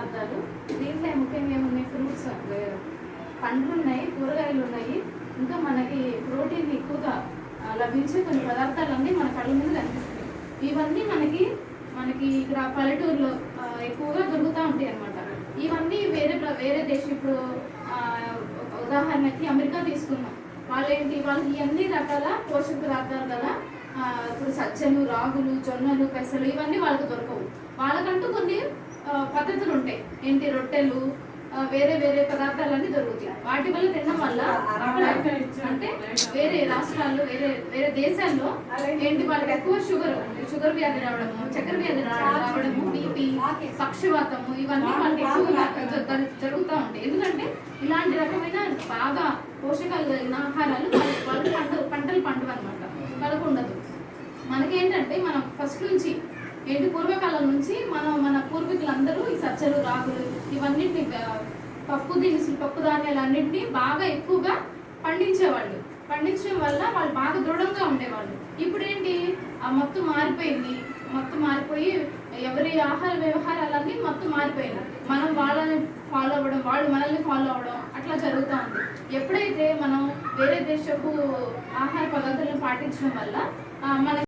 పదార్థాలు. దీంట్లో ముఖ్యంగా ఏమున్నాయి? ఫ్రూట్స్, పండ్లు ఉన్నాయి, కూరగాయలు ఉన్నాయి, ఇంకా మనకి ప్రోటీన్ ఎక్కువగా లభించే కొన్ని పదార్థాలన్నీ మన కళ్ళ ముందు కనిపిస్తున్నాయి. ఇవన్నీ మనకి ఇక్కడ పల్లెటూరులో ఎక్కువగా దొరుకుతూ ఉంటాయి అన్నమాట. ఇవన్నీ వేరే దేశం, ఇప్పుడు ఉదాహరణకి అమెరికా తీసుకున్నాం, వాళ్ళకి అన్ని రకాల పోషక పదార్థాలు కదా, ఇప్పుడు సజ్జలు, రాగులు, జొన్నలు, పెసలు ఇవన్నీ వాళ్ళకి దొరకవు. వాళ్ళకంటూ కొన్ని పద్ధతులు ఉంటాయి. ఏంటి? రొట్టెలు, వేరే పదార్థాలన్నీ దొరుకుతాయి. వాటి వల్ల తినడం వల్ల అంటే వేరే రాష్ట్రాల్లో, వేరే దేశాల్లో ఏంటి వాళ్ళకి ఎక్కువ షుగర్ వ్యాధి రావడము, చక్కెర వ్యాధి రావడము, బీపీ, పక్షవాతము ఇవన్నీ వాళ్ళకి ఎక్కువగా జరుగుతూ ఉంటాయి. ఎందుకంటే ఇలాంటి రకమైన బాగా పోషకాలు కలిగిన ఆహారాలు వాళ్ళకి పంటలు అనమాట, వాళ్ళకు ఉండదు. మనకేంటంటే మనం ఫస్ట్ నుంచి పూర్వకాలం నుంచి మన పూర్వీకులందరూ ఈ సజ్జలు, రాగులు ఇవన్నిటిని, పప్పు దినుసులు, పప్పు ధాన్యాలు అన్నింటినీ బాగా ఎక్కువగా పండించేవాళ్ళు. పండించడం వల్ల వాళ్ళు బాగా దృఢంగా ఉండేవాళ్ళు. ఇప్పుడు ఏంటి? ఆ మొత్తం మారిపోయి ఎవరి ఆహార వ్యవహారాలన్నీ మొత్తం మారిపోయినాయి. మనం వాళ్ళని ఫాలో అవ్వడం, వాళ్ళు మనల్ని ఫాలో అవ్వడం అట్లా జరుగుతూ ఉంది. ఎప్పుడైతే మనం వేరే దేశపు ఆహార పద్ధతులను పాటించడం వల్ల మన